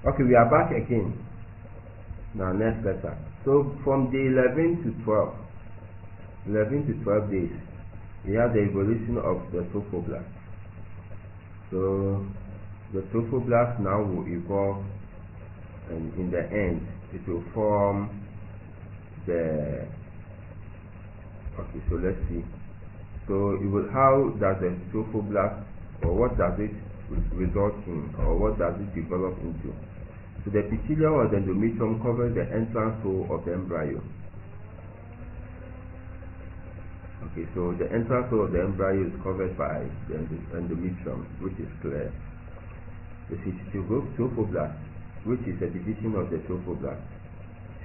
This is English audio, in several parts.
Okay, we are back again. Now next letter. So from day 11 to 12 days, we have the evolution of the trophoblast. So the trophoblast now will evolve, and in the end it will form the, okay, so let's see. So how does the trophoblast, or what does it result in, or what does it develop into? So the epithelium or the endometrium covers the entrance hole of the embryo. Okay, so the entrance hole of the embryo is covered by the endometrium, which is clear. The trophoblast, which is a division of the trophoblast,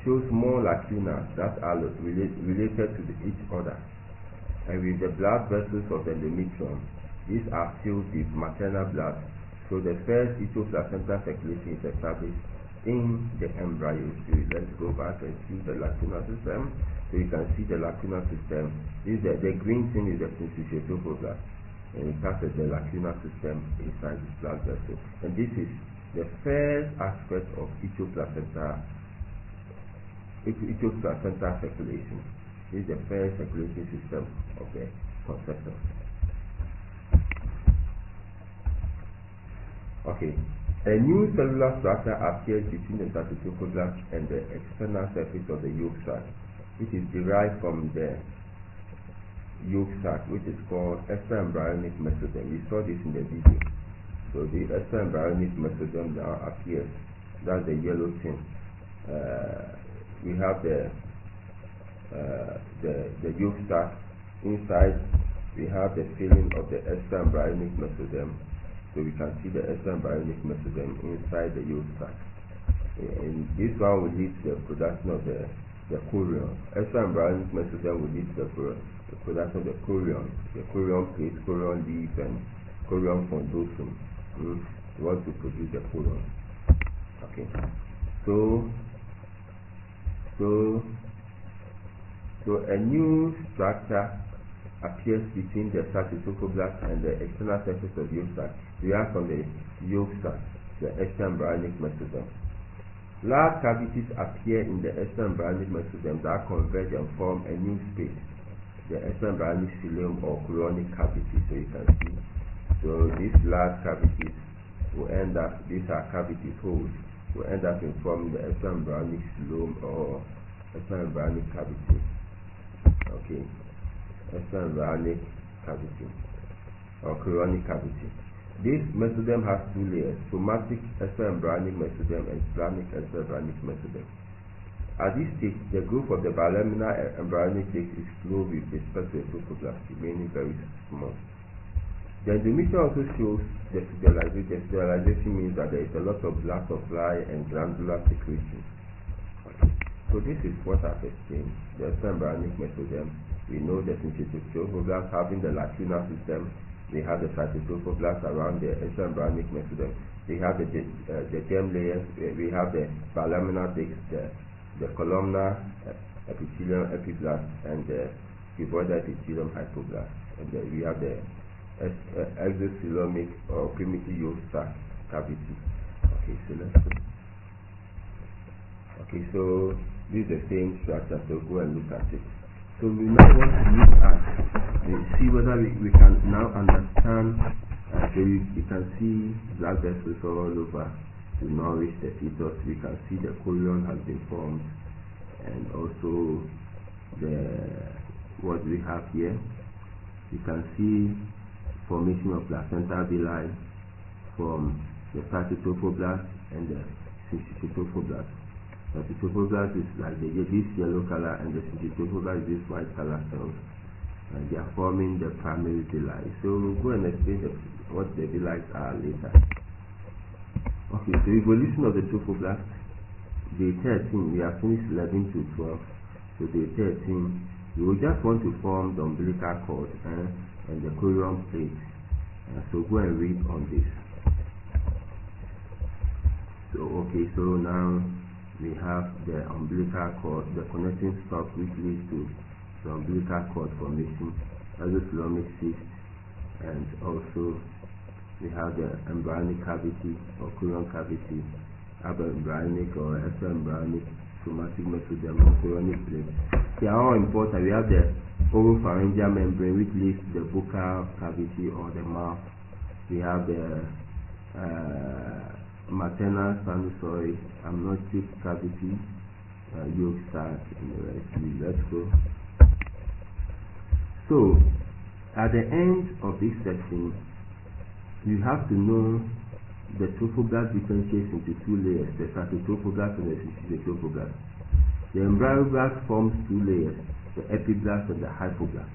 shows more lacunas that are related to each other. And with the blood vessels of the endometrium, these are filled with maternal blood. So the first etoplacental circulation is established in the embryo. So let's go back and see the lacunar system. So you can see the lacunar system. This is the green thing is the syncytial trophoblast, and it has the lacunar system inside this blood vessel. And this is the first aspect of etoplacental circulation. This is the first circulation system of the conception. Okay, a new cellular structure appears between the cytoplasm and the external surface of the yolk sac, which is derived from the yolk sac, which is called extraembryonic mesoderm. We saw this in the video. So the extraembryonic mesoderm now appears. That's the yellow thing. We have the yolk sac. Inside, we have the filling of the extraembryonic mesoderm. So we can see the extraembryonic mesoderm inside the yolk sac. And this one will lead to the production of the chorion. Extraembryonic mesoderm will lead to the production of the chorion plate, chorion leaf, and chorion condosum. We want to produce the chorion. Okay. So a new structure appears between the cytoplasm and the external surface of the yolk sac. We have from the yolk sac, the extraembryonic mesoderm. Large cavities appear in the extraembryonic mesoderm that converge and form a new space, the extraembryonic cilium or chorionic cavity. So you can see. So these large cavities will end up, these are cavities, holes, will end up in forming the extraembryonic cilium or extraembryonic cavity. Okay. Extraembryonic cavity or chorionic cavity. This mesoderm has two layers: somatic extraembryonic mesoderm and splenic extraembryonic mesoderm. At this stage, the growth of the bilaminar embryonic disc is slow with respect to the trophoblast, remaining very small. The endometrium also shows the fibrillization. The fibrillization means that there is a lot of blood supply and glandular secretion. Okay. So this is what I've explained. The extraembryonic mesoderm. We know the syncytial trophoblast having the lacunar system. They have the cytoplasm around the extraembryonic mesoderm. They have the germ layers. We have the bilaminar disc, the columnar epithelium epiblast, and the cuboidal epithelium hypoblast. And then we have the exocoelomic or primitive yolk sac cavity. Okay, so let's go. Okay, so this is the same structure. So go and look at it. So we now want to look at, see whether we can now understand. So you can see blood vessels all over to nourish the fetus. We can see the chorion has been formed, and also what we have here. You can see formation of placenta villi from the cytoplasm and the syncytoplasm. The cytoplasm is like this yellow color, and the syncytoplasm is this white color cells, and they are forming the primary villi. So we'll go and explain what the villi are later. Okay, so evolution of the trophoblast. Day 13, we have finished 11 to 12. So day 13, we will just want to form the umbilical cord and the chorion plate. So go and read on this. So okay, so now we have the umbilical cord, the connecting stalk which leads to the umbilical cord formation, exocoelomic cyst, and also we have the embryonic cavity or chorion cavity have an embryonic or extra-embryonic somatic mesoderm or chorionic plate. They are all important. We have the oropharyngeal membrane, which leads to the buccal cavity or the mouth. We have the maternal sinusoid, amniotic cavity, yolk sac, and the rest. Let's go. So, at the end of this section, you have to know the trophoblast differentiates into two layers, the cytotrophoblast and the cytotrophoblast. The embryoblast forms two layers, the epiblast and the hypoblast.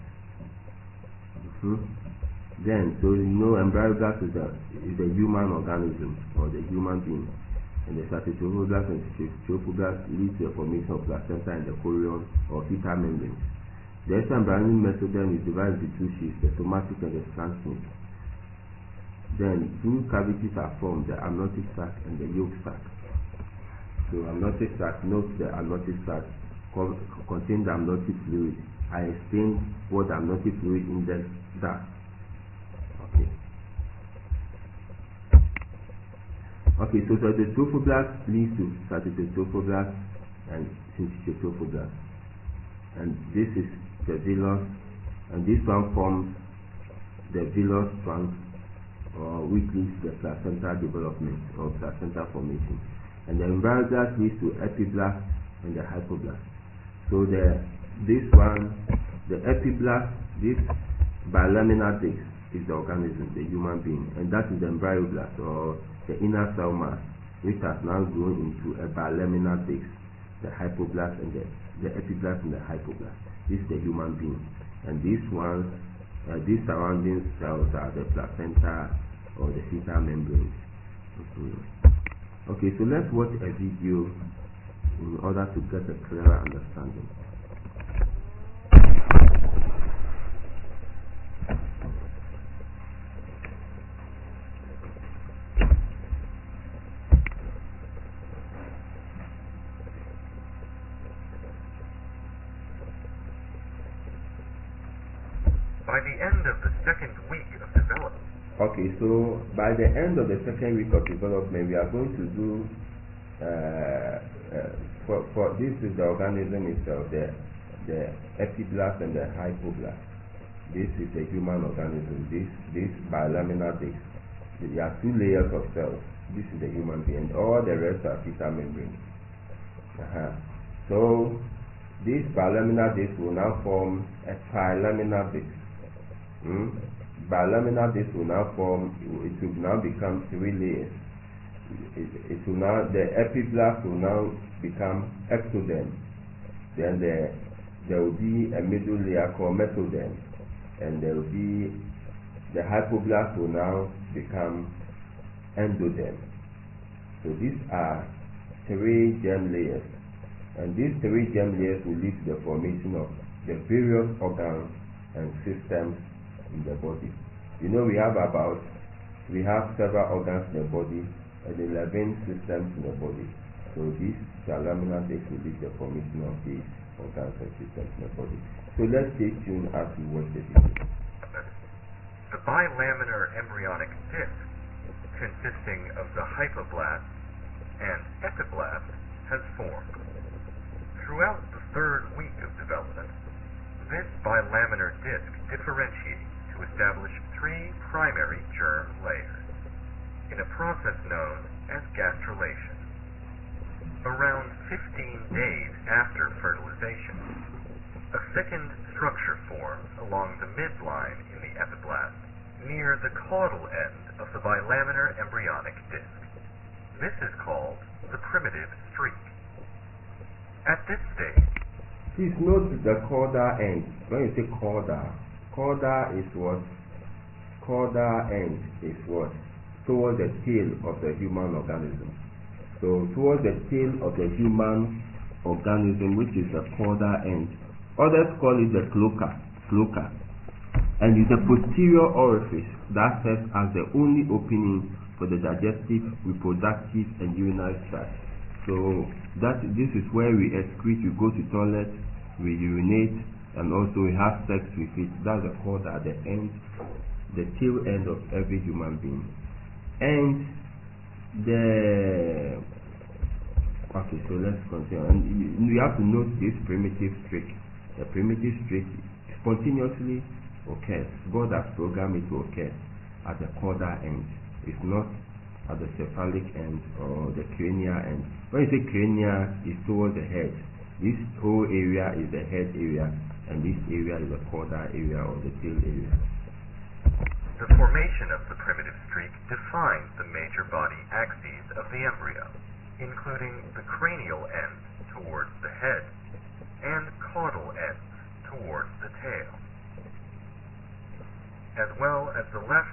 Then, so you know, embryoblast is the human organism or the human being, and the cytotrophoblast and cytotrophoblast lead to the formation of placenta and the chorion or fetal membrane. The extra-embryonic mesoderm is divided into two sheaths, the somatic and the transient. Then two cavities are formed, the amniotic sac and the yolk sac. So amniotic sac, note the amniotic sac contains the amniotic fluid. I explained what the amniotic fluid index does. Okay, so the trophoblast leads to cytotrophoblast and cytotrophoblast. And this is the villus, and this one forms the villus trunk, or which leads to the placenta development or placenta formation. And the embryoblast leads to epiblast and the hypoblast. So this one, the epiblast, this bilaminar disc is the organism, the human being, and that is the embryoblast or the inner cell mass, which has now grown into a bilaminar disc, the hypoblast and the epiblast and the hypoblast. This is the human being, and these ones, these surrounding cells are the placenta or the fetal membranes. Okay, so let's watch a video in order to get a clearer understanding. By the end of the second week of development. Okay, so by the end of the second week of development, we are going to do for this is the organism itself, the epiblast and the hypoblast. This is the human organism. This bilaminar disc. There are two layers of cells. This is the human being. All the rest are fetal membranes. So this bilaminar disc will now form a trilaminar disc. Bilaminar disc will now form. It will now become three layers. It will now, the epiblast will now become ectoderm. Then there will be a middle layer called mesoderm, and there will be the hypoblast will now become endoderm. So these are three germ layers, and these three germ layers will lead to the formation of the various organs and systems in the body. You know, we have several organs in the body and 11 systems in the body. So these trilaminar discs will lead to the formation of these organs and systems in the body. So let's stay tuned as we watch the video. The bilaminar embryonic disc, consisting of the hypoblast and epiblast, has formed. Throughout the third week of development, this bilaminar disc differentiates to establish three primary germ layers in a process known as gastrulation. Around 15 days after fertilization, a thickened structure forms along the midline in the epiblast near the caudal end of the bilaminar embryonic disc. This is called the primitive streak. At this stage, please note the caudal end. When you say caudal is what? Caudal end is what? Towards the tail of the human organism. So towards the tail of the human organism, which is the caudal end. Others call it the cloaca, and is the posterior orifice that serves as the only opening for the digestive, reproductive, and urinary tract. So this is where we excrete, we go to toilet, we urinate, and also we have sex with it. That's the cauda at the end, the tail end of every human being. And Okay, so let's continue. And you have to note this primitive streak. The primitive streak spontaneously occurs. God has programmed it to occur at the caudal end. It's not at the cephalic end or the cranial end. When you say cranial, it's towards the head. This whole area is the head area, and this area is the caudal area or the tail area. The formation of the primitive streak defines the major body axes of the embryo, including the cranial end towards the head and caudal ends towards the tail, as well as the left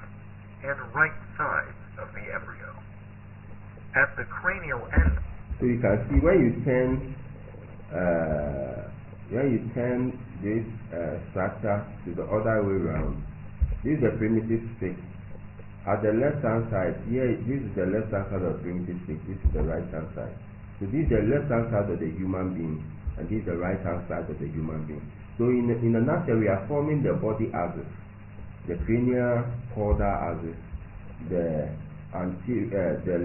and right sides of the embryo. At the cranial end, so you can see when you turn this structure to the other way around, this is the primitive streak. At the left hand side, here, this is the left hand side of the primitive streak, this is the right hand side. So this is the left hand side of the human being, and this is the right hand side of the human being. So in a nutshell, we are forming the body axis, the cranial caudal axis, the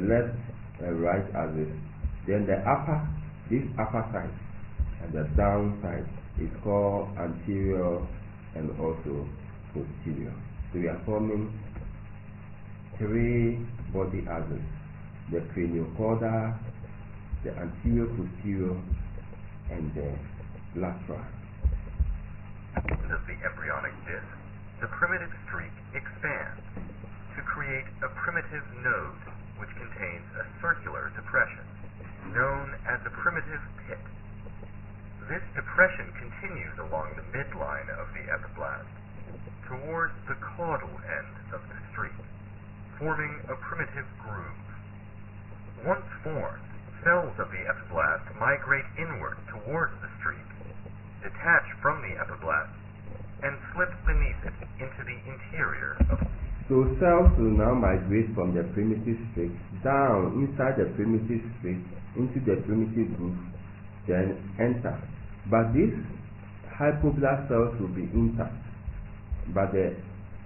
left and right axis. Then the this upper side and the down side is called anterior and also posterior. So we are forming three body axes: the craniocaudal, the anterior posterior, and the lateral. Of the embryonic disc, the primitive streak expands to create a primitive node which contains a circular depression known as a primitive pit. This depression continues along the midline of the epiblast towards the caudal end of the streak, forming a primitive groove. Once formed, cells of the epiblast migrate inward towards the streak, detach from the epiblast, and slip beneath it into the interior of the. So cells will now migrate from the primitive streak down inside the primitive streak into the primitive groove, then enter. But these hypoblast cells will be intact, but the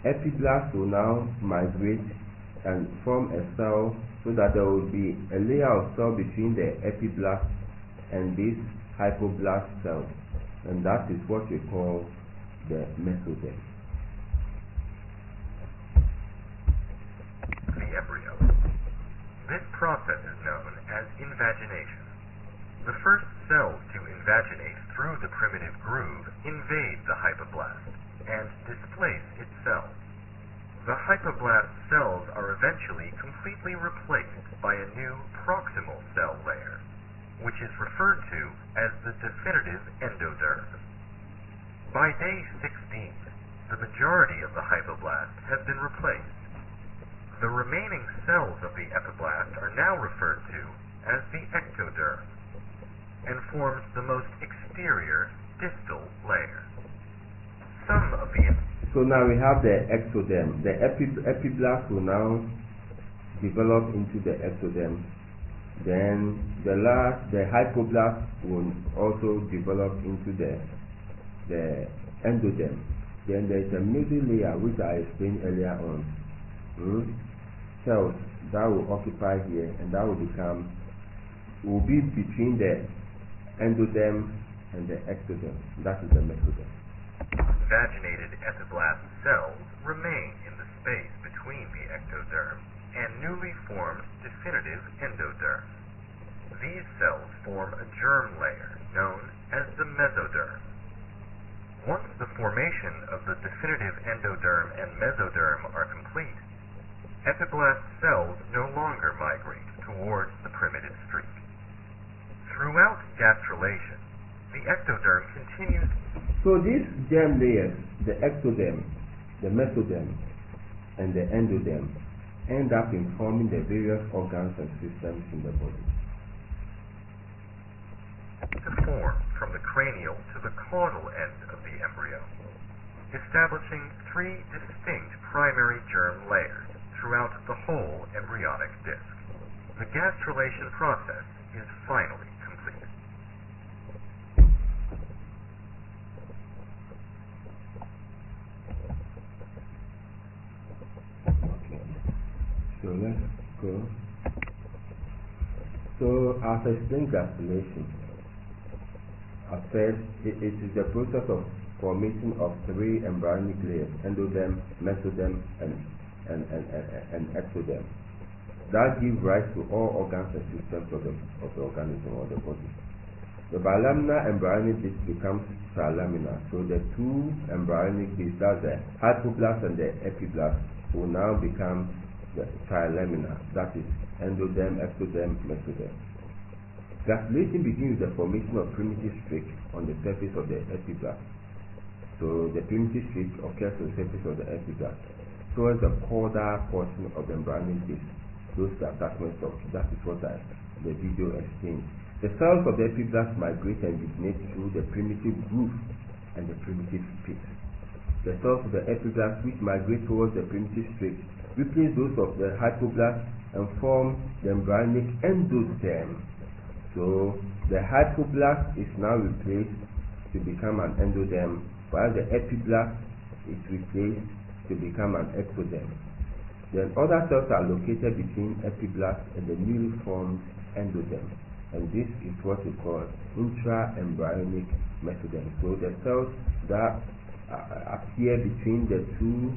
epiblast will now migrate and form a cell, so that there will be a layer of cell between the epiblast and these hypoblast cells, and that is what we call the mesoderm. The embryo. This process is known as invagination. The first cells to invaginate through the primitive groove invade the hypoblast and displace its cells. The hypoblast cells are eventually completely replaced by a new proximal cell layer, which is referred to as the definitive endoderm. By day 16, the majority of the hypoblast has been replaced. The remaining cells of the epiblast are now referred to as the ectoderm and forms the most exterior distal layer. So now we have the ectoderm. The epiblast will now develop into the ectoderm. Then the hypoblast will also develop into the endoderm. Then there is a middle layer which I explained earlier on. Cells that will occupy here, and that will be between the endoderm and the ectoderm. That is the mesoderm. Vaginated epiblast cells remain in the space between the ectoderm and newly formed definitive endoderm. These cells form a germ layer known as the mesoderm. Once the formation of the definitive endoderm and mesoderm are complete, epiblast cells no longer migrate towards the primitive streak. Throughout gastrulation, the ectoderm continues. So these germ layers, the ectoderm, the mesoderm, and the endoderm, end up in forming the various organs and systems in the body. To form from the cranial to the caudal end of the embryo, establishing three distinct primary germ layers throughout the whole embryonic disc. The gastrulation process is finally complete. Okay. So let's go. So, as explained, granulation. At first, it is the process of formation of three embryonic layers: endoderm, mesoderm, and ectoderm, that give rise to all organs and systems of the organism or the body. The bilaminar embryonic disc becomes trilaminar, so the two embryonic discs, that's the hypoblast and the epiblast, will now become the trilaminar, that is endoderm, ectoderm, mesoderm. Granulation begins with the formation of primitive streak on the surface of the epiblast. So the primitive streak occurs on the surface of the epiblast towards the caudal portion of the embryonic disc. Those attachments of that is what the video explains. The cells of the epiblast migrate and degenerate through the primitive groove and the primitive pit. The cells of the epiblast which migrate towards the primitive streak replace those of the hypoblast and form the embryonic endoderm. So the hypoblast is now replaced to become an endoderm, while the epiblast is replaced to become an ectoderm. Then other cells are located between epiblast and the newly formed endoderm, and this is what we call intra-embryonic mesoderm. So the cells that appear between the two,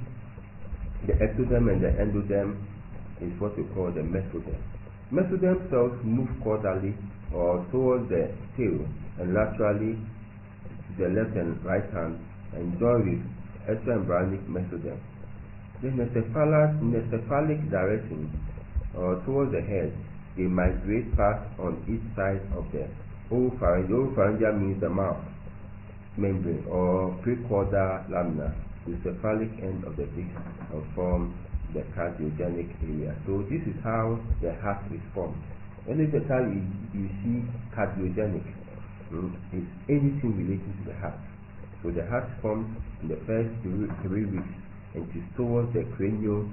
the ectoderm and the endoderm, is what we call the mesoderm. Mesoderm cells move caudally or towards the tail and laterally to the left and right hand and join with extraembryonic mesoderm. In the cephalic direction or towards the head, they migrate past on each side of the oropharyngeal. Oropharyngeal means the mouth membrane or precaudal lamina to the cephalic end of the disc and form the cardiogenic area. So this is how the heart is formed. Any time you see cardiogenic, it's anything relating to the heart. So the heart forms in the first 3 weeks and it is towards the cranial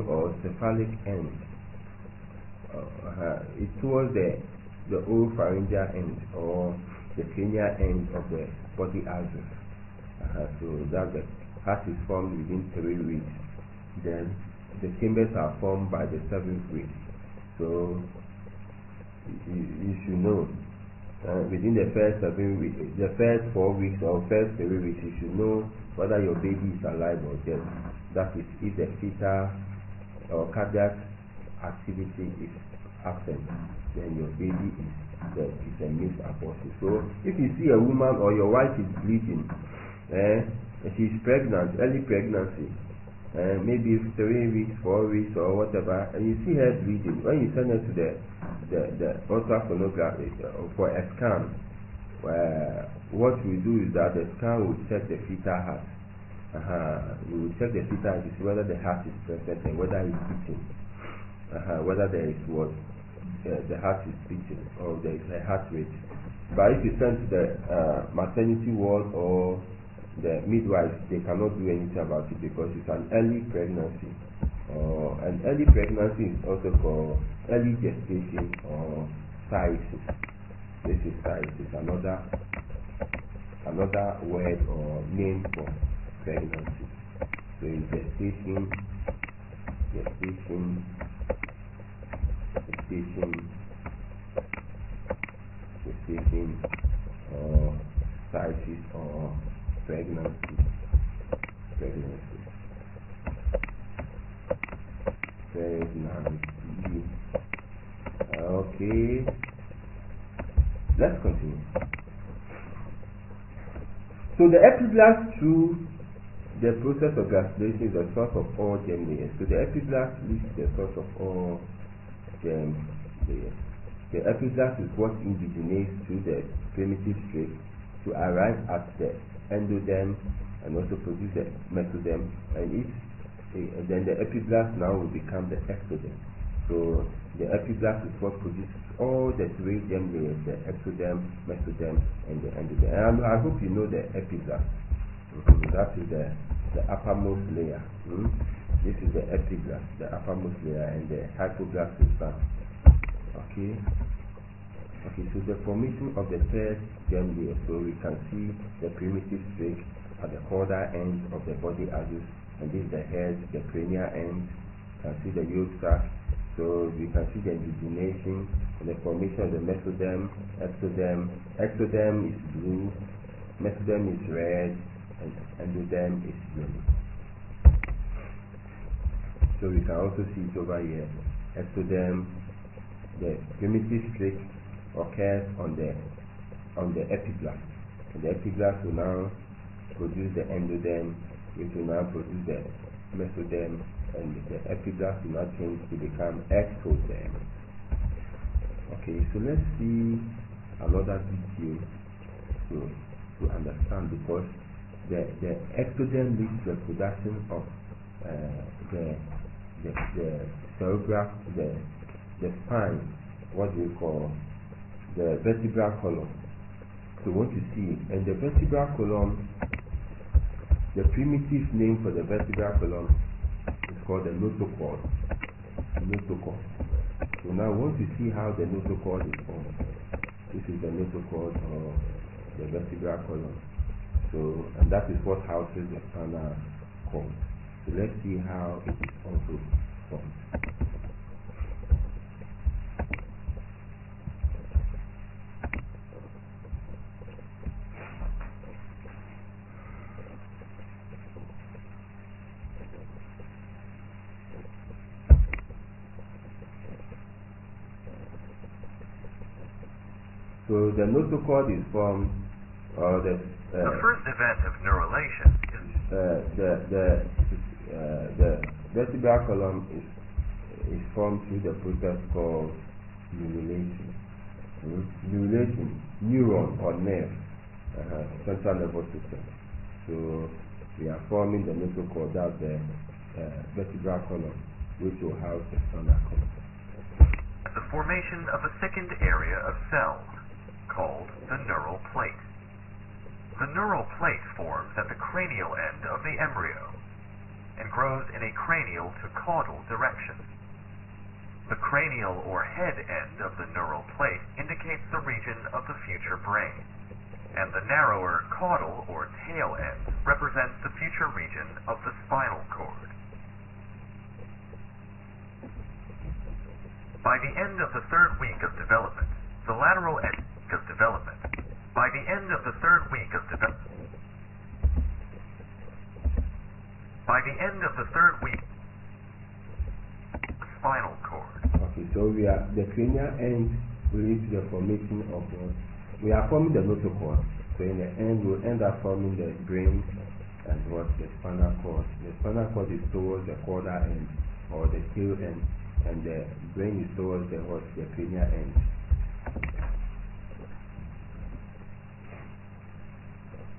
or cephalic end. It's towards the oropharyngeal end or the cranial end of the body axis. So that the heart is formed within 3 weeks. Then the chambers are formed by the 7th week. So you should know within the first 7 weeks, the first 4 weeks or first 3 weeks, you should know whether your baby is alive or dead. That is, if the fetal or cardiac activity is absent, then your baby is dead. It's a missed abortion. So if you see a woman or your wife is bleeding, and she is pregnant, early pregnancy, maybe 3 weeks, 4 weeks or whatever, and you see her bleeding, when you send her to the ultrasonography for a scan, what we do is that the scan will check the fetal heart. We will check the fetal heart to see whether the heart is present and whether it's beating, whether there is what the heart is beating or there is a heart rate. But if you send to the maternity ward or the midwife, they cannot do anything about it because it's an early pregnancy. An early pregnancy is also called early gestation or phthisis. This is phthisis, another word or name for pregnancy. So it's gestation or phthisis or pregnancy. Okay, let's continue. So the epiblast, through the process of granulation, is the source of all germ layers. So the epiblast leads to the source of all germ layers. The epiblast is what indigenates through the primitive streak to arrive at the endoderm and also produce the mesoderm, and then the epiblast now will become the ectoderm. So the epiblast is what produces all the 3 germ layers: the ectoderm, mesoderm, and the endoderm. And I hope you know the epiblast. That is the uppermost layer. This is the epiblast, the uppermost layer, and the hypoblast is down. Okay, so the formation of the third germ layer. So we can see the primitive streak at the caudal end of the body axis, and this is the head, the cranial end. You can see the yolk sac, So you can see the indigenation and the formation of the mesoderm, ectoderm. Ectoderm is blue, mesoderm is red, and endoderm is yellow. So we can also see it over here. Ectoderm, the primitive slit occurs on the epiblast. And the epiblast will now produce the endoderm, which will now produce the mesoderm, and the epiblast will now change to become ectoderm. Okay, so let's see another video to understand, because the ectoderm leads to the production of the cerebral, the spine, what we call the vertebral column. So what you see, and the vertebral column, the primitive name for the vertebral column is called the notochord. Notochord. So now we want to see how the notochord is formed. This is the notochord or the vertebral column. So, and that is what houses the spinal cord. So let's see how it is also formed. So the notochord is formed, the first event of neurulation is the vertebral column is formed through the process called neurulation. Neurulation, neuron or nerve, central nervous system. So we are forming the notochord, that's the vertebral column, which will house the spinal cord. The formation of a second area of cells, called the neural plate. The neural plate forms at the cranial end of the embryo and grows in a cranial to caudal direction. The cranial or head end of the neural plate indicates the region of the future brain, and the narrower caudal or tail end represents the future region of the spinal cord. By the end of the third week of development, the lateral edge of development. By the end of the third week of development. By the end of the third week, spinal cord. Okay, so we are the cranial end will lead to the formation of what we are forming the notochord. So in the end, we'll end up forming the brain and what the spinal cord. The spinal cord is towards the caudal end or the tail end, and the brain is towards the cranial end.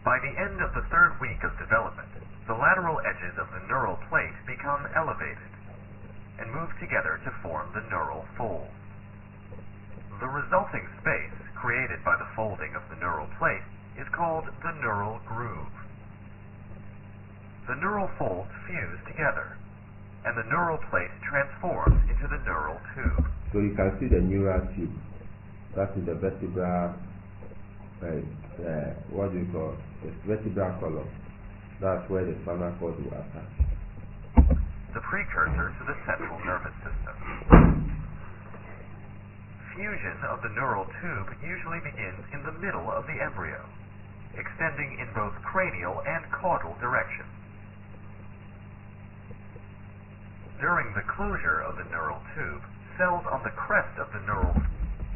By the end of the third week of development, the lateral edges of the neural plate become elevated and move together to form the neural fold. The resulting space created by the folding of the neural plate is called the neural groove. The neural folds fuse together, and the neural plate transforms into the neural tube. So you can see the neural tube. That is the vertebral, what do you call the vertebral column. That's where the spinal cord will attach. The precursor to the central nervous system. Fusion of the neural tube usually begins in the middle of the embryo, extending in both cranial and caudal directions. During the closure of the neural tube, cells on the crest of the neural.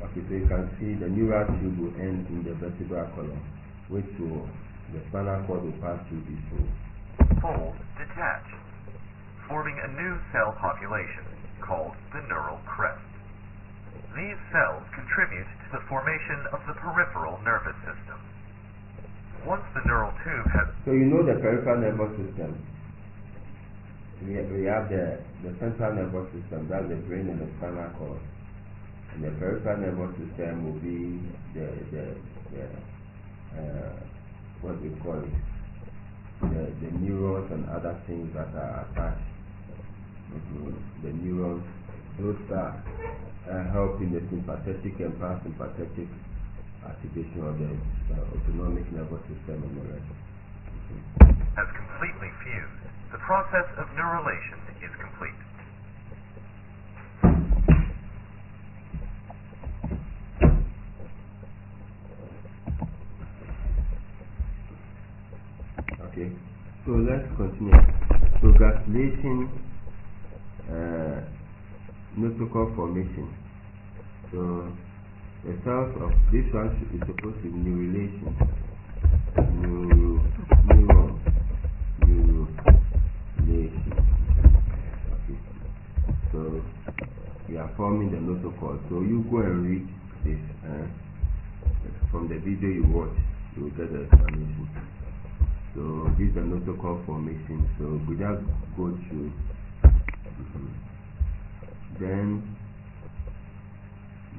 Okay, so you can see the neural tube will end in the vertebral column, which will, the spinal cord will pass through this hole. Fold detach, forming a new cell population called the neural crest. These cells contribute to the formation of the peripheral nervous system. Once the neural tube has... So you know the peripheral nervous system. We have the central nervous system, that's the brain and the spinal cord. And the peripheral nervous system will be what we call it, the neurons and other things that are attached. The neurons, those that help in the sympathetic and parasympathetic activation of the autonomic nervous system and the rest. Has completely fused. The process of neurulation is complete. let's continue. So granulation, notochord formation. So the cells of this one is supposed to be neurulation. Neuron. Neurulation. Okay. So we are forming the notochord. So you go and read this from the video you watch. You will get the explanation. So this is the notochord formation. So we just go through. Then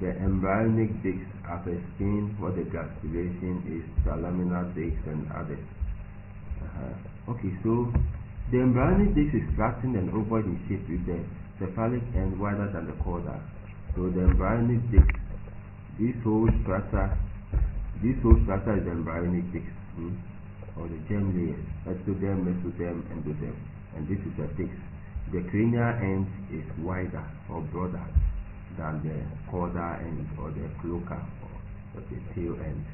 the embryonic discs, I've explained what the gastrulation is, the laminar discs and others. Okay, so the embryonic disc is flattened and ovoid in shape with the cephalic end wider than the caudal. So the embryonic disc, this whole strata is the embryonic disc, or the germ layers, ectoderm, mesoderm, endoderm, and this is a disc. The cranial end is wider or broader than the caudal end or the cloaca or the tail end.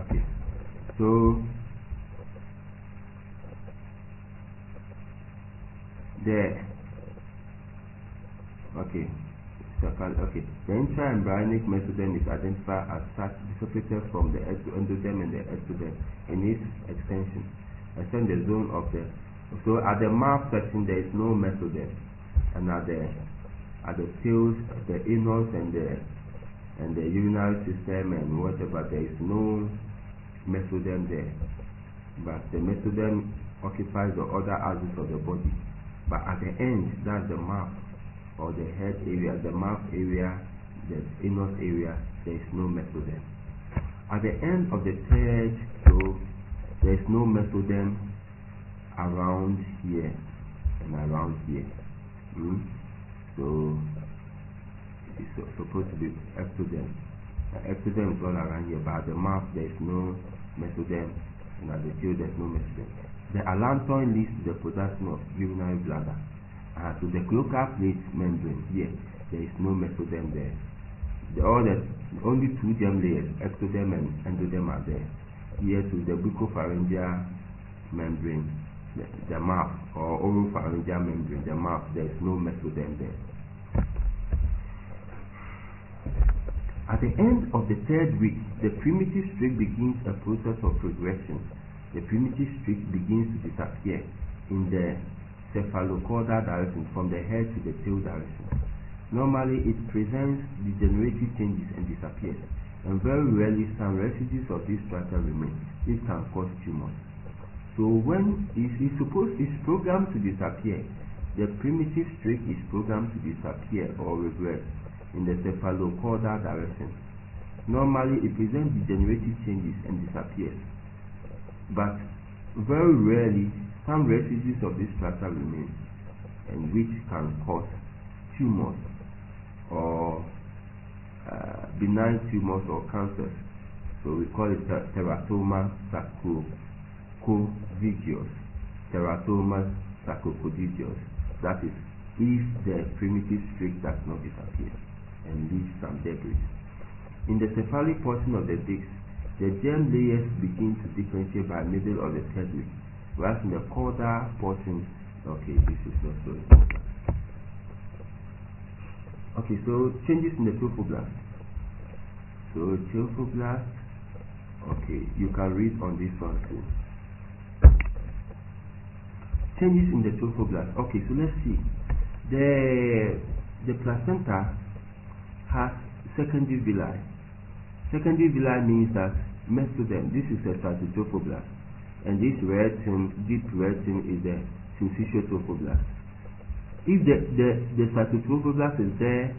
Okay, so the intraembryonic mesoderm is identified as such dissociated from the endoderm and the ectoderm in its extension, except the zone of the. So at the mouth section there is no mesoderm, and at the tails, the anus and the urinary system and whatever, there is no mesoderm there. But the mesoderm occupies the other axis of the body. But at the end, that's the mouth or the head area, the mouth area, the anus area, there is no mesoderm. At the end of the third row, there is no mesoderm around here and around here. So it's supposed to be ectoderm. The ectoderm is all around here, but at the mouth there is no mesoderm, and at the tail there is no mesoderm. The allantoin leads to the production of urinary bladder. So the cloacal plate membrane here, there is no mesoderm there. Only two germ layers, ectoderm and endoderm, are there. Here to the buccopharyngeal membrane, the mouth, or oropharyngeal membrane, the mouth, there is no mesoderm there. At the end of the third week, the primitive streak begins a process of progression. The primitive streak begins to disappear in the cephalocaudal direction from the head to the tail direction. Normally, it presents degenerative changes and disappears, and very rarely some residues of this strata remain. It can cause tumors. So when it's programmed to disappear, the primitive streak is programmed to disappear or regress in the cephalocaudal direction. Normally, it presents degenerative changes and disappears, but very rarely some residues of this strata remain, and which can cause tumors or benign tumors or cancers. So we call it teratoma sarcoidosis. Teratoma sarcoidosis. That is, if the primitive streak does not disappear and leaves some debris. In the cephalic portion of the disc, the germ layers begin to differentiate by middle of the third week, whereas in the caudal portion, okay, this is not so important. Okay, so changes in the trophoblast. So trophoblast, okay, you can read on this one too. Changes in the trophoblast. Okay, so let's see. The placenta has secondary villi. Secondary villi means that mesoderm, this is a cytotrophoblast, and this red thing, deep red thing, is the syncytial trophoblast. If the cytotrophoblast is there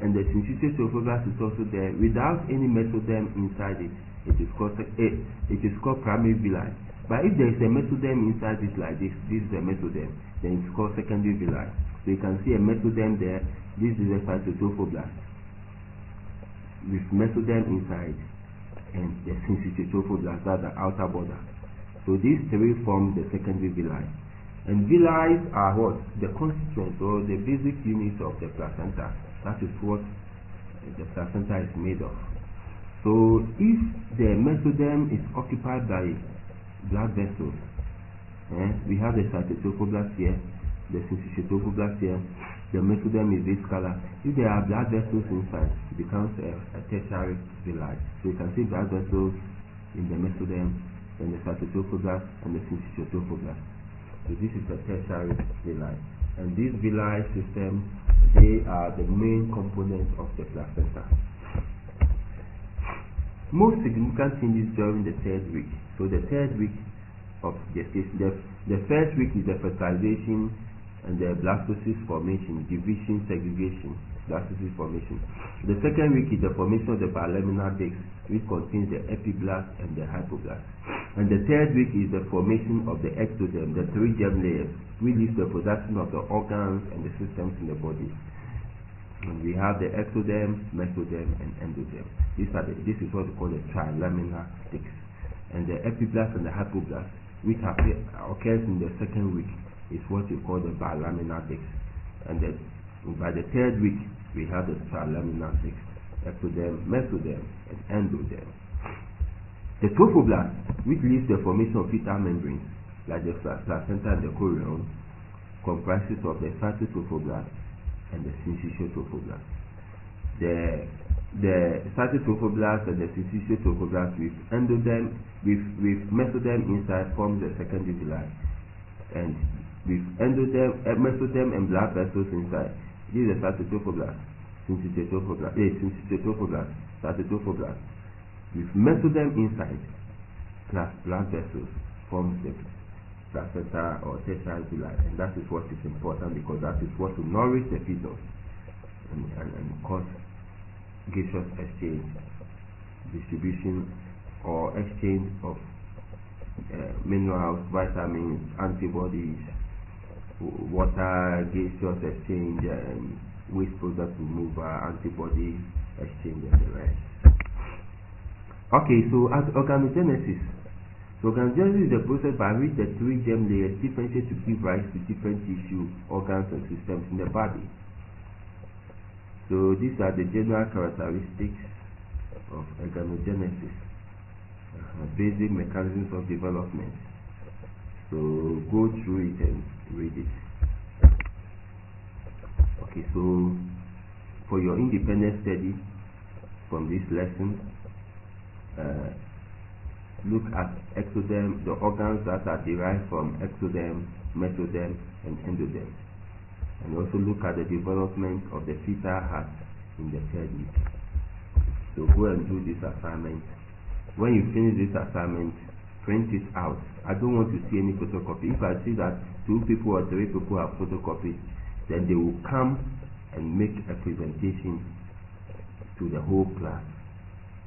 and the syncytial trophoblast is also there without any mesoderm inside it, it is called primary villi. But if there is a mesoderm inside it like this, this is a mesoderm, then it's called secondary villi. So you can see a mesoderm there. This is a cytotrophoblast with mesoderm inside, and the syncytial trophoblast, that's the outer border. So these three form the secondary villi. And villi are what? The constituents or the basic units of the placenta. That is what the placenta is made of. So if the mesoderm is occupied by blood vessels, we have the cytotrophoblast here, the syncytiotrophoblasts here, the mesoderm is this color. If there are blood vessels inside, it becomes a tertiary villi. So you can see blood vessels in the mesoderm, and the cytotrophoblast and the syncytiotrophoblasts. So this is a tertiary villi. And these villi systems, they are the main components of the placenta. Most significant changes during the third week. So the third week of gestation, the first week is the fertilization and the blastocyst formation, division, segregation, blastocyst formation. The second week is the formation of the bilaminar disc, which contains the epiblast and the hypoblast. And the third week is the formation of the ectoderm, the 3 germ layers, which leads the production of the organs and the systems in the body. And we have the ectoderm, mesoderm, and endoderm. This is what we call the trilaminar disc. And the epiblast and the hypoblast, which occurs in the second week, is what we call the bilaminar disc. And by the third week, we have the trilaminar disc, ectoderm, mesoderm, and endoderm. The trophoblast, which leads the formation of fetal membranes, like the placenta and the chorion, comprises of the cytotrophoblast and the syncytiotrophoblasts. The cytotrophoblast and the syncytiotrophoblasts with endoderm, with mesoderm inside, forms the secondary villi, and with endoderm, mesoderm, and blood vessels inside, this is the cytotrophoblast, syncytiotrophoblasts, cytotrophoblast. With mesoderm inside, plus blood vessels, forms the placenta or tertiary villi, and that is what is important, because that is what will nourish the fetus and cause gaseous exchange, distribution or exchange of minerals, vitamins, antibodies, water, gaseous exchange, and waste product removal, antibody exchange, and the rest. Okay, so as organogenesis. So organogenesis is the process by which the 3 germ layers differentiate to give rise to different tissue, organs, and systems in the body. So these are the general characteristics of organogenesis, basic mechanisms of development. So go through it and read it. Okay, so for your independent study from this lesson, look at ectoderm, the organs that are derived from ectoderm, mesoderm, and endoderm. And also look at the development of the fetal heart in the third week. So go and do this assignment. When you finish this assignment, print it out. I don't want to see any photocopy. If I see that 2 people or 3 people have photocopied, then they will come and make a presentation to the whole class.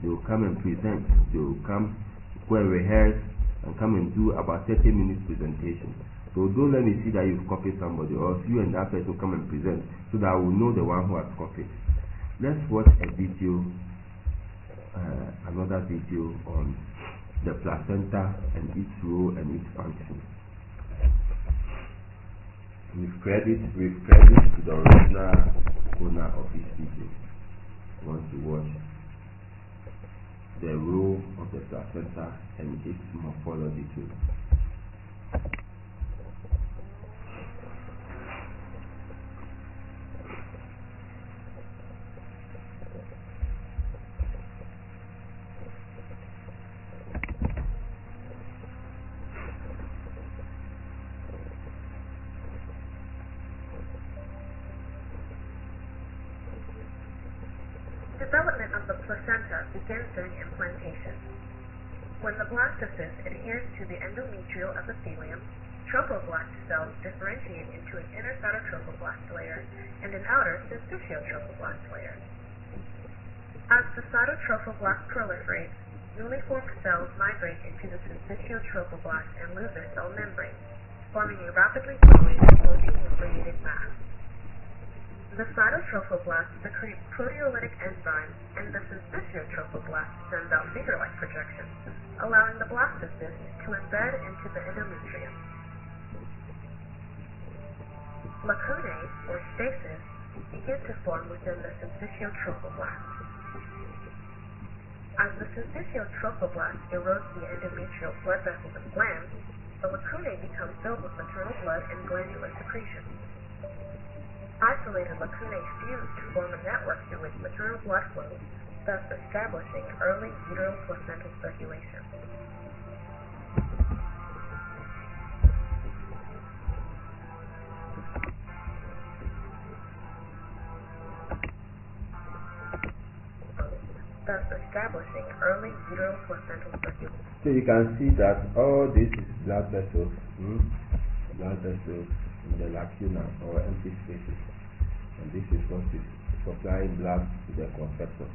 They will come and present. They will come, go and rehearse, and come and do about 30 minutes presentation. So don't let me see that you've copied somebody, or you and that person come and present, so that I will know the one who has copied. Let's watch a video, another video on the placenta and its role and its function. With credit to the original owner of this video. Want to watch the role of the placenta and its morphology too. Development of the placenta begins during implantation. When the blastocyst adheres to the endometrial epithelium, trophoblast cells differentiate into an inner cytotrophoblast layer and an outer syncytiotrophoblaст layer. As the cytotrophoblast proliferates, newly formed cells migrate into the syncytiotrophoblaст and lose their cell membrane, forming a rapidly growing floating nucleated mass. The cytotrophoblast secretes proteolytic enzymes, and the syncytiotrophoblaст sends out finger-like projections, allowing the blastocyst to embed into the endometrium. Lacunae, or stasis, begin to form within the syncytiotrophoblaст. As the syncytial trophoblast erodes the endometrial blood vessels and glands, the lacunae become filled with maternal blood and glandular secretion. Isolated lacunae fuse to form a network through which maternal blood flows, thus establishing early uteroplacental circulation. So you can see that all this is blood vessels, blood vessels in the lacuna or empty spaces, and this is what is supplying blood to the conceptor.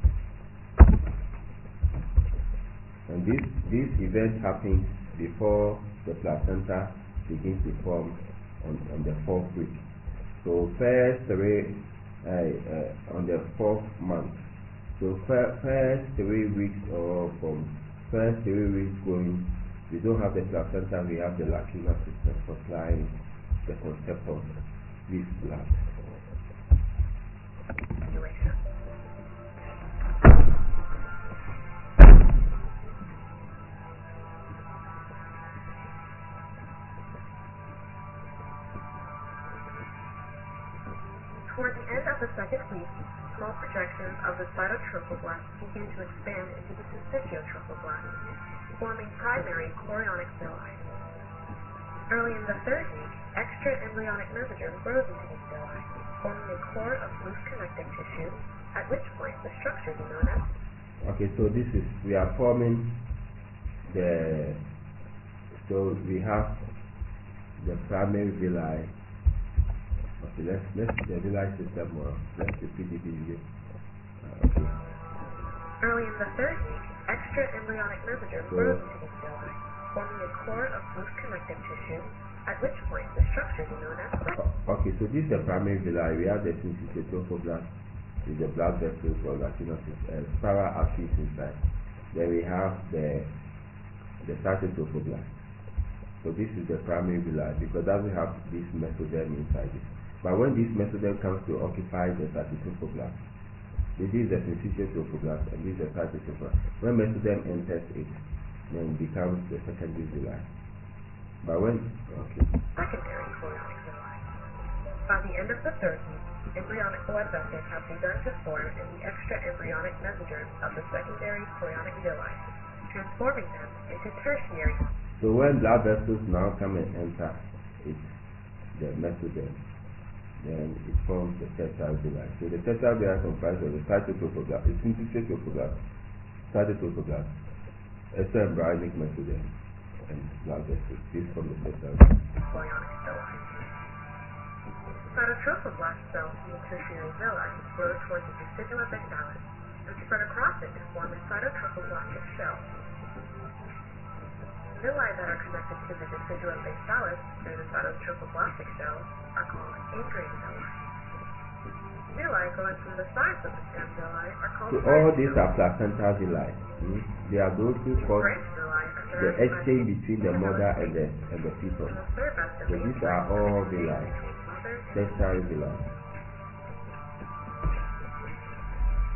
And this event happens before the placenta begins to form on the 4th week. So on the 4th month. So first 3 weeks or from first 3 weeks going, we don't have the placenta, we have the lacuna system supplying the conceptor with blood. Toward the end of the 2nd week, small projections of the cytotrophoblast begin to expand into the syncytiotrophoblasts, forming primary chorionic villi. Early in the 3rd week, extra embryonic mesoderm grows into these villi, forming a core of loose connective tissue, at which point the structure is known as... Okay, so we are forming so we have the primary villi. Okay, let's the villi system more. Let's repeat it again. Okay. Early in the 3rd week, extra embryonic mesoderm grows into these villi, forming a core of loose connective tissue, at which point the structure is known as... Okay, so this is the primary villi. We have the syncytiotrophoblasts with the blood vessels or lacinosis, spiral arteries inside. Then we have the cytotrophoblast. So this is the primary villi because it doesn't have this mesoderm inside it. But when this mesoderm comes to occupy the cytotrophoblast, this is the syncytiotrophoblasts and this is the cytotrophoblast. When mesoderm enters it, then it becomes the secondary villi. But when secondary chorionic villi. By the end of the 3rd week, embryonic blood vessels have begun to form in the extra embryonic mesoderm of the secondary chorionic villi, transforming them into tertiary. So when blood vessels now come and enter the mesoderm, then it forms the tertiary villi. So the tertiary villi comprises of the cytotrophoblast, the syncytiotrophoblasts, cytotrophoblast, extra embryonic mesoderm, and blood vessels. This from the tertiary chorionic villi. Cytotrophoblast cells in the tertiary villi grow towards the decidua vestalis and spread across it to form a cytotrophoblastic shell. Villi that are connected to the decidua vestalis through the cytotrophoblastic cells are called anchoring villi. Villi going from the sides of the stem villi are called... So all these are placenta villi. They are those who cause the exchange between the mother and the fetus. So these are all villi, tertiary villi.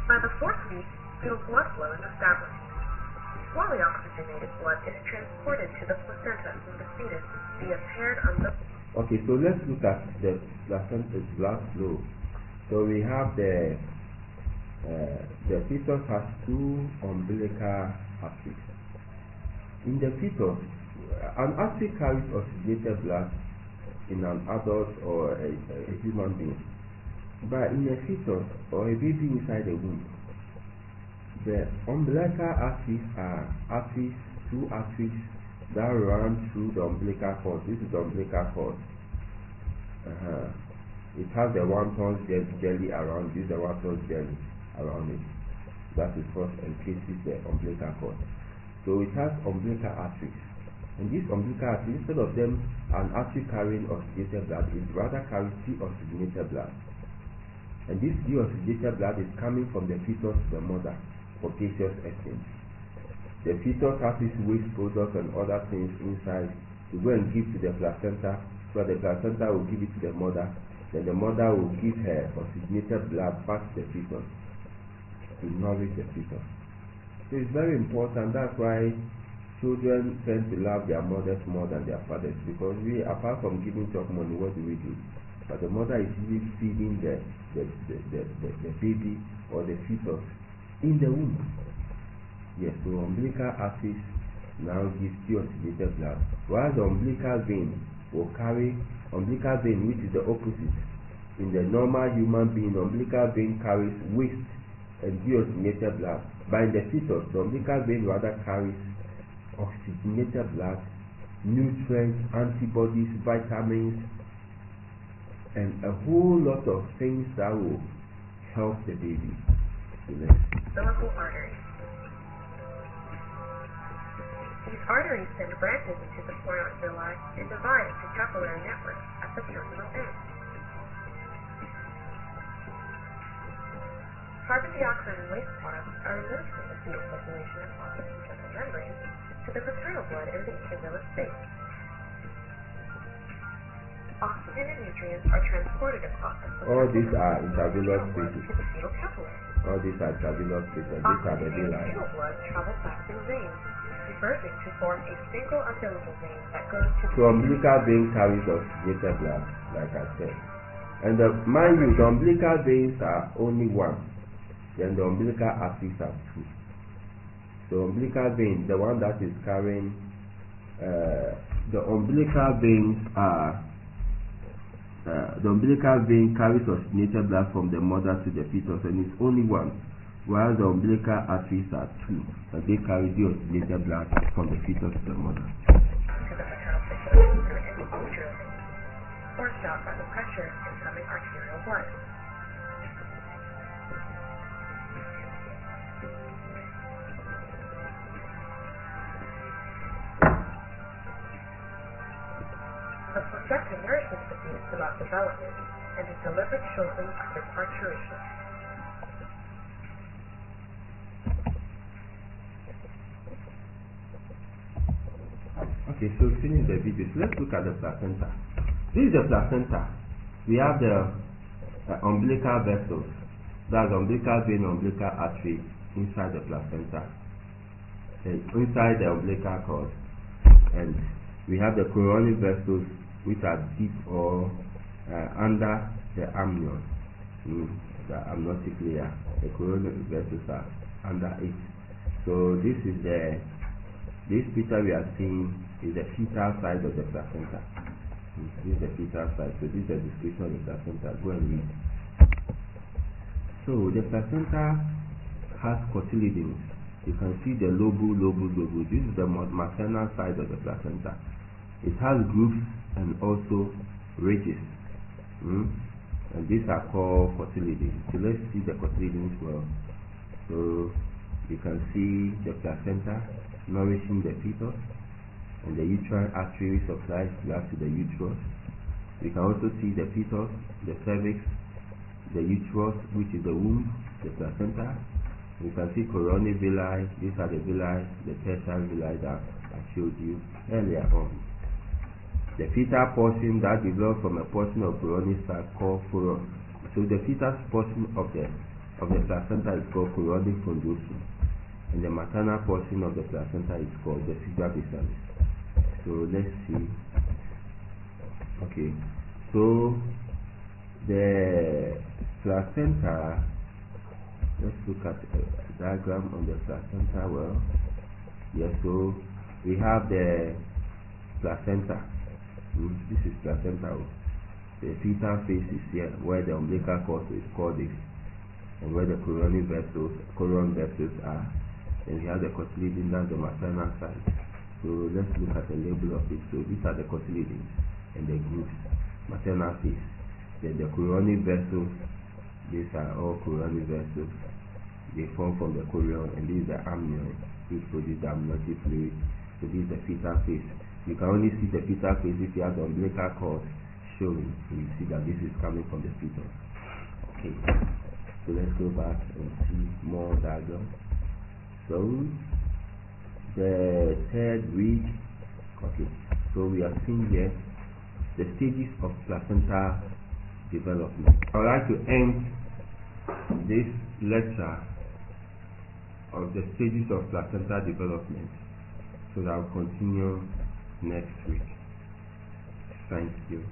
By the 4th week, fetal blood flow is established. Slowly oxygenated blood is transported to the placenta from the fetus via paired umbilical... Okay, so let's look at the placenta's blood flow. So we have the fetus has 2 umbilical arteries. In the fetus, an artery carries oxygenated blood in an adult or a human being. But in a fetus or a baby inside the womb, the umbilical arteries are 2 arteries that run through the umbilical cord. This is the umbilical cord. It has the one-tone jelly around this, the one-tone jelly around it. That is what encases the umbilical cord. So it has umbilical arteries. And these umbilical arteries, instead of them an artery carrying oxygenated blood, it rather carries deoxygenated blood. And this deoxygenated blood is coming from the fetus to the mother for gaseous exchange. The fetus has its waste products and other things inside to go and give to the placenta, so the placenta will give it to the mother. Then the mother will give her oxygenated blood back to the fetus to nourish the fetus. So it's very important. That's why children tend to love their mothers more than their fathers, because we, apart from giving talk money, what do we do? But the mother is usually feeding the baby or the fetus in the womb. Yes, so umbilical axis now gives deoxygenated blood, while the umbilical vein will carry which is the opposite. In the normal human being, the umbilical vein carries waste and deoxygenated blood. But in the fetus, the umbilical vein rather carries oxygenated blood, nutrients, antibodies, vitamins, and a whole lot of things that will help the baby. Umbilical arteries. These arteries send branches into the chorion villi and divide into capillary networks at the terminal end. Carbon dioxide and waste products are removed from the fetal circulation across the placental membrane to the maternal blood in the intravillous space. Oxygen and nutrients are transported across the placental All these are intravillous intravillous blood spaces. to the fetal capillary. All these are intravillous spaces. These are the Oxygen villi. fetal blood travels back through veins, converging to form a single umbilical vein that goes to the So umbilical vein carries oxygenated blood, like I said. And mind you, the umbilical veins are only one. Then the umbilical axis are two. So umbilical vein, the one that is carrying, the umbilical veins are, the umbilical vein carries oxygenated blood from the mother to the fetus, and it's only one. While the umbilical arteries are two, and they carry deoxygenated blood from the fetus to the mother. To the maternal circulation and endometrial veins, forced out by the pressure of incoming arterial blood. The placenta nourishes the fetus throughout development and is delivered shortly after parturition. Okay, so finish the video. So let's look at the placenta. This is the placenta. We have the umbilical vessels. That's umbilical vein, umbilical artery inside the placenta. And inside the umbilical cord. And we have the coronary vessels, which are deep or under the amnion. The amniotic layer. The coronary vessels are under it. So this picture we are seeing is the fetal side of the placenta. This is the fetal side. So this is the description of the placenta. Go and read. So the placenta has cotyledons. You can see the lobule. This is the maternal side of the placenta. It has grooves and also ridges. And these are called cotyledons. So let's see the cotyledons well. So you can see the placenta nourishing the fetus, and the uterine artery supplies blood to the uterus. You can also see the fetus, the cervix, the uterus, which is the womb, the placenta. You can see coronary villi. These are the villi, the tertiary villi that I showed you earlier on. The fetal portion that develops from a portion of coronary sac called foramen. So the fetus portion of the placenta is called coronary fundosum, and the maternal portion of the placenta is called the fibula bassalis. So let's see. Okay, so the placenta, let's look at a diagram on the placenta. Well, yes, so we have the placenta. This is placenta. The fetal face is here, where the umbilical cord is called this, and where the coronary vessels are. And we have the cotyledon, that's the maternal side. So let's look at the label of it. So these are the cotyledons and the grooves, maternal face. Then the coronary vessels, these are all coronary vessels. They form from the chorion, and this is the amnion, which produces the amniotic fluid. So this is the fetal face. You can only see the fetal face if you have the umbilical cord showing. So you see that this is coming from the fetus. Okay, so let's go back and see more diagrams. So the third week, okay, so we are seeing here the stages of placenta development. I would like to end this lecture of the stages of placenta development. So that will continue next week. Thank you.